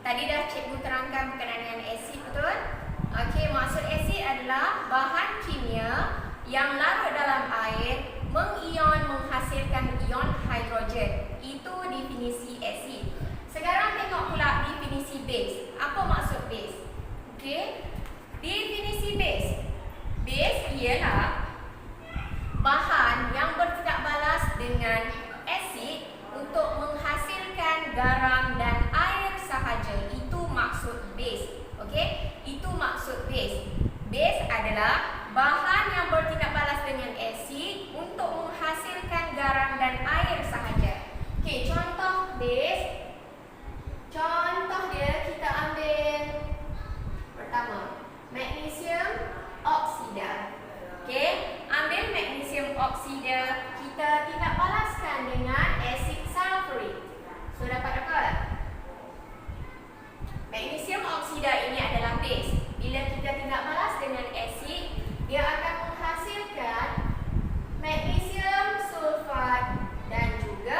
Tadi dah cikgu terangkan berkenaan dengan asid, betul? Okey, maksud asid adalah bahan kimia yang larut dalam air mengion menghasilkan ion hidrogen. Itu definisi asid. Sekarang tengok pula definisi base. Apa maksud base? Okey. Definisi base. Base ialah bahan yang bertindak balas dengan asid untuk menghasilkan garam dan air sahaja. Itu maksud base. Okey? Itu maksud base. Base adalah bahan yang bertindak balas dengan asid untuk menghasilkan garam dan air sahaja. Okey, contoh base. Contoh dia kita ambil pertama, magnesium oksida. Okey, ambil magnesium oksida, kita tindak balaskan dengan asid sulfurik. So dapat apa? Magnesium oksida ini adalah base. Bila kita tindak balas dengan asid, dia akan menghasilkan magnesium sulfat dan juga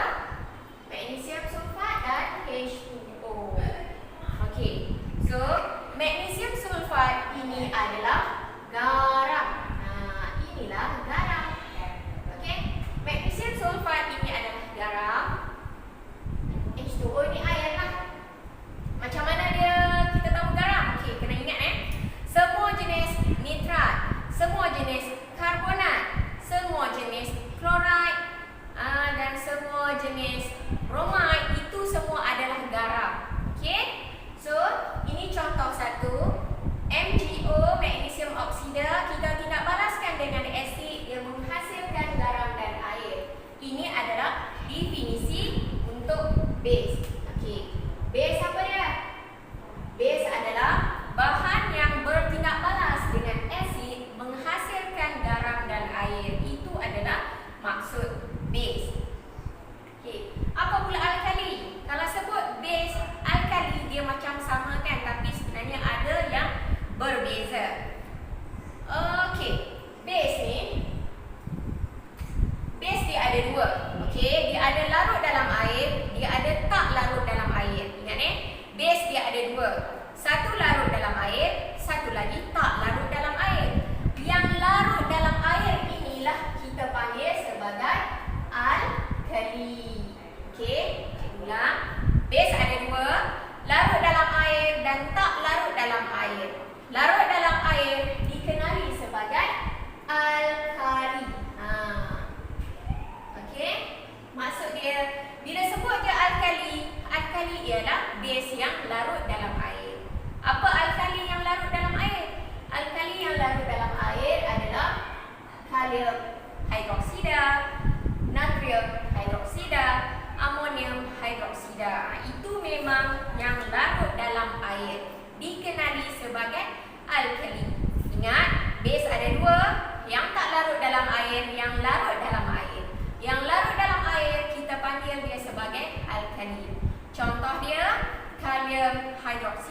magnesium sulfat dan H2O. Okey. So, magnesium sulfat ini adalah garam. Inilah garam. Okey. Magnesium sulfat ini adalah garam. H2O ini air lah. Macam mana dia kita tahu garam? Okey, kena ingat semua jenis nitrat, semua jenis karbonat, semua jenis klorid dan semua jenis bromide itu semua adalah garam. Okey? So, ini contoh satu. MgO, magnesium oksida, kita tindak balaskan dengan asid yang menghasilkan garam dan air. Ini adalah definisi untuk base. Okey. Base apa dia? Base adalah bahan yang bertindak balas dengan asid menghasilkan garam dan air. Itu adalah maksud base. Okey. Apa pula alkali? Kalau sebut base alkali dia macam sama kan, tapi sebenarnya ada yang berbeza. Okey. Base ni, base dia ada dua. Okey, dia ada larut dalam air, dia ada tak larut dalam air. Ingat base dia ada dua. Satu larut dalam air, satu lagi tak larut dalam air. Yang larut dalam air inilah kita panggil sebagai alkali. Okey, ulang. Base ada dua, larut dalam air dan tak larut dalam air. Larut dalam air dikenali sebagai alkali. Okey, maksud dia bila sebut dia alkali, alkali ialah base yang larut dalam air. Apa alkali yang larut dalam air? Alkali yang larut dalam air adalah kalium hidroksida, natrium hidroksida, amonium hidroksida. Itu memang yang larut dalam air, dikenali sebagai alkali. Ingat, base ada dua, yang tak larut dalam air, yang larut dalam air. Yang larut dalam air kita panggil dia sebagai alkali. Contoh dia kalium hidroksida.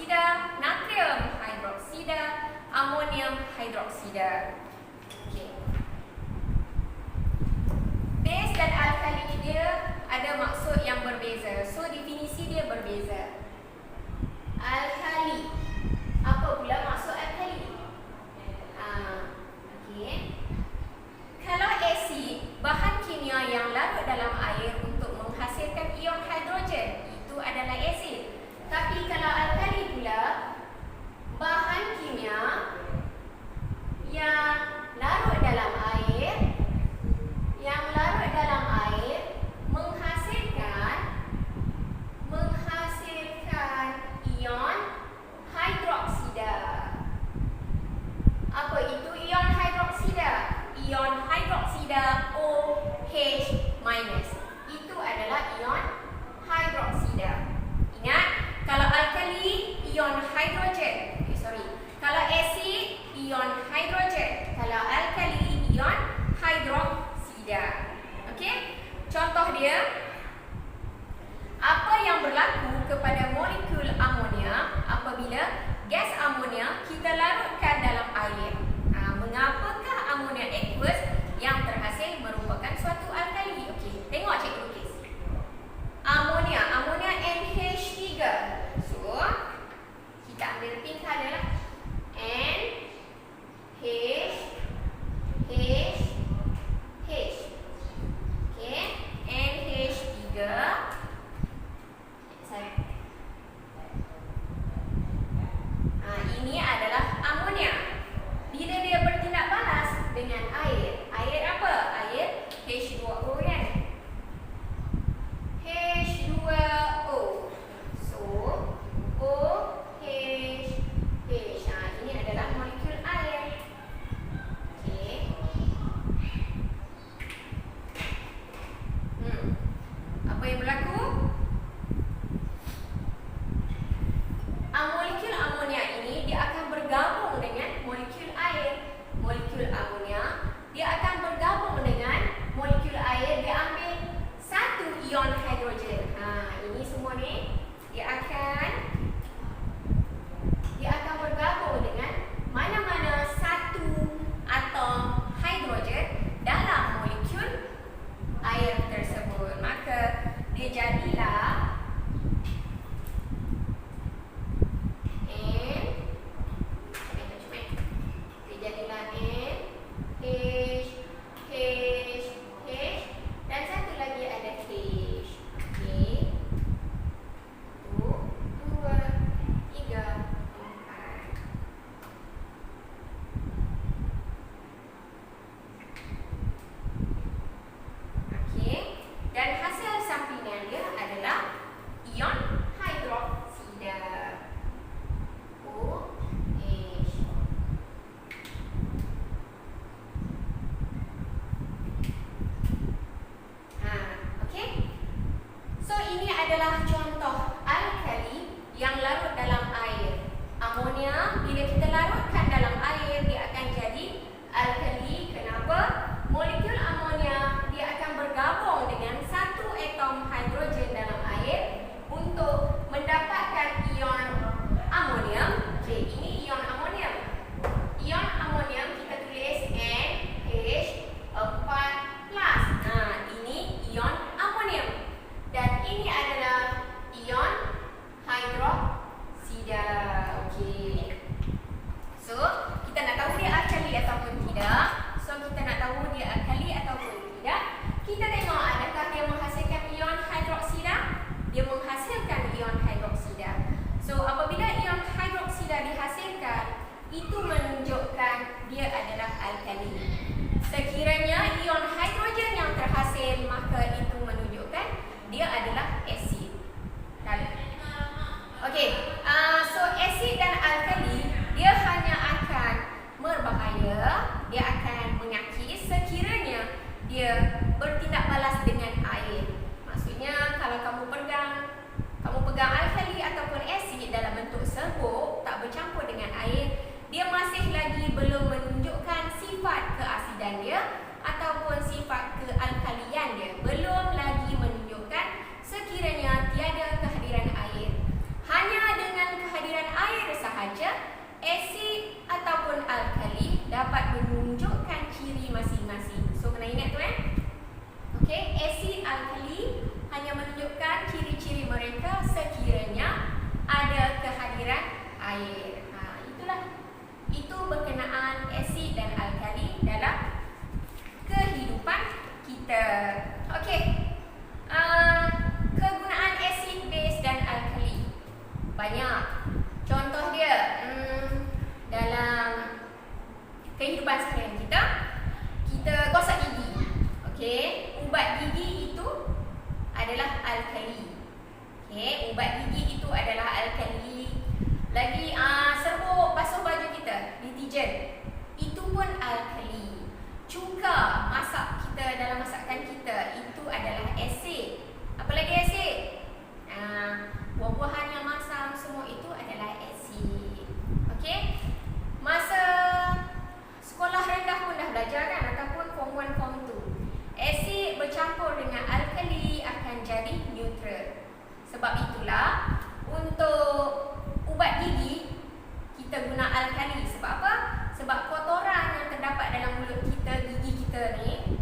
itu menunjukkan dia adalah alkali. Sekiranya ion hidrogen yang terhasil, maka itu menunjukkan dia adalah asid. Okey, so asid dan alkali dia hanya akan berbahaya, dia akan menyakit sekiranya dia bertindak balas dengan air. Maksudnya kalau kamu pegang alkali ataupun asid dalam bentuk serbuk tak bercampur dengan air, dia masih lagi belum menunjukkan sifat keasidan dia ataupun sifat kealkalian dia, belum lagi menunjukkan sekiranya tiada kehadiran air. Hanya dengan kehadiran air sahaja asid ataupun alkali dapat menunjukkan ciri masing-masing. So kena ingat tu Okey, asid, alkali hanya menunjukkan ciri-ciri mereka sekiranya ada kehadiran air. Itu berkenaan asid dan alkali dalam kehidupan kita. Okey. Kegunaan asid, base dan alkali banyak. Contoh dia dalam kehidupan seharian kita gosok gigi. Okey, ubat gigi itu adalah alkali. Okey, ubat gigi itu adalah alkali. Lagi serbuk basuh baju kita, deterjen, itu pun alkali. Cuka masak kita dalam masakan kita itu adalah asid. Apa lagi asid? Buah-buahan yang masam semua itu adalah asid. Okey? Masa sekolah rendah pun dah belajar kan, ataupun form 1, form 2. Asid bercampur dengan alkali akan jadi neutral. Sebab itulah untuk ubat gigi kita guna alkali. Sebab apa? Sebab kotoran yang terdapat dalam mulut kita, gigi kita ni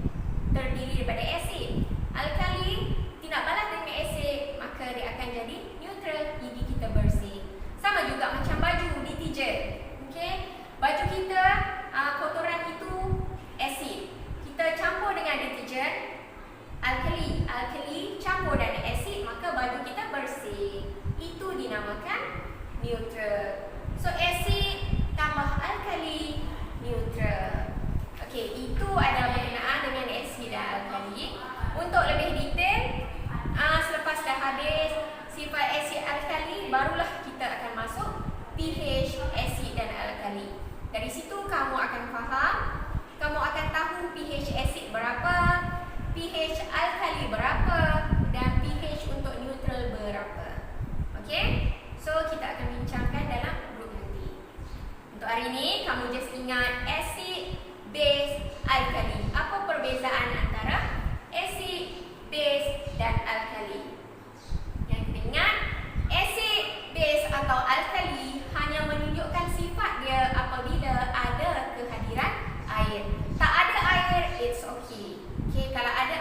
terdiri daripada asid. Alkali tindak balas dengan asid, maka dia akan jadi neutral, gigi kita bersih. Sama juga macam baju, deterjen. Okey, baju kita kotoran itu asid. Kita campur dengan deterjen, alkali campur dengan asid, maka baju kita bersih. Itu dinamakan neutral. So asid tambah alkali, neutral. Okey, itu adalah berkenaan dengan asid dan alkali. Untuk lebih detail, selepas dah habis sifat asid alkali, barulah kita akan masuk pH asid dan alkali. Dari situ kamu akan faham, kamu akan tahu pH asid berapa, pH alkali berapa, dan pH untuk neutral berapa. Okey? So kita akan bincangkan dalam grup nanti. Untuk hari ini kamu just ingat asid, base, alkali. Apa perbezaan antara asid, base dan alkali? Yang kita ingat, asid, base atau alkali hanya menunjukkan sifat dia apabila ada kehadiran air. Tak ada air, it's okay. Okay, kalau ada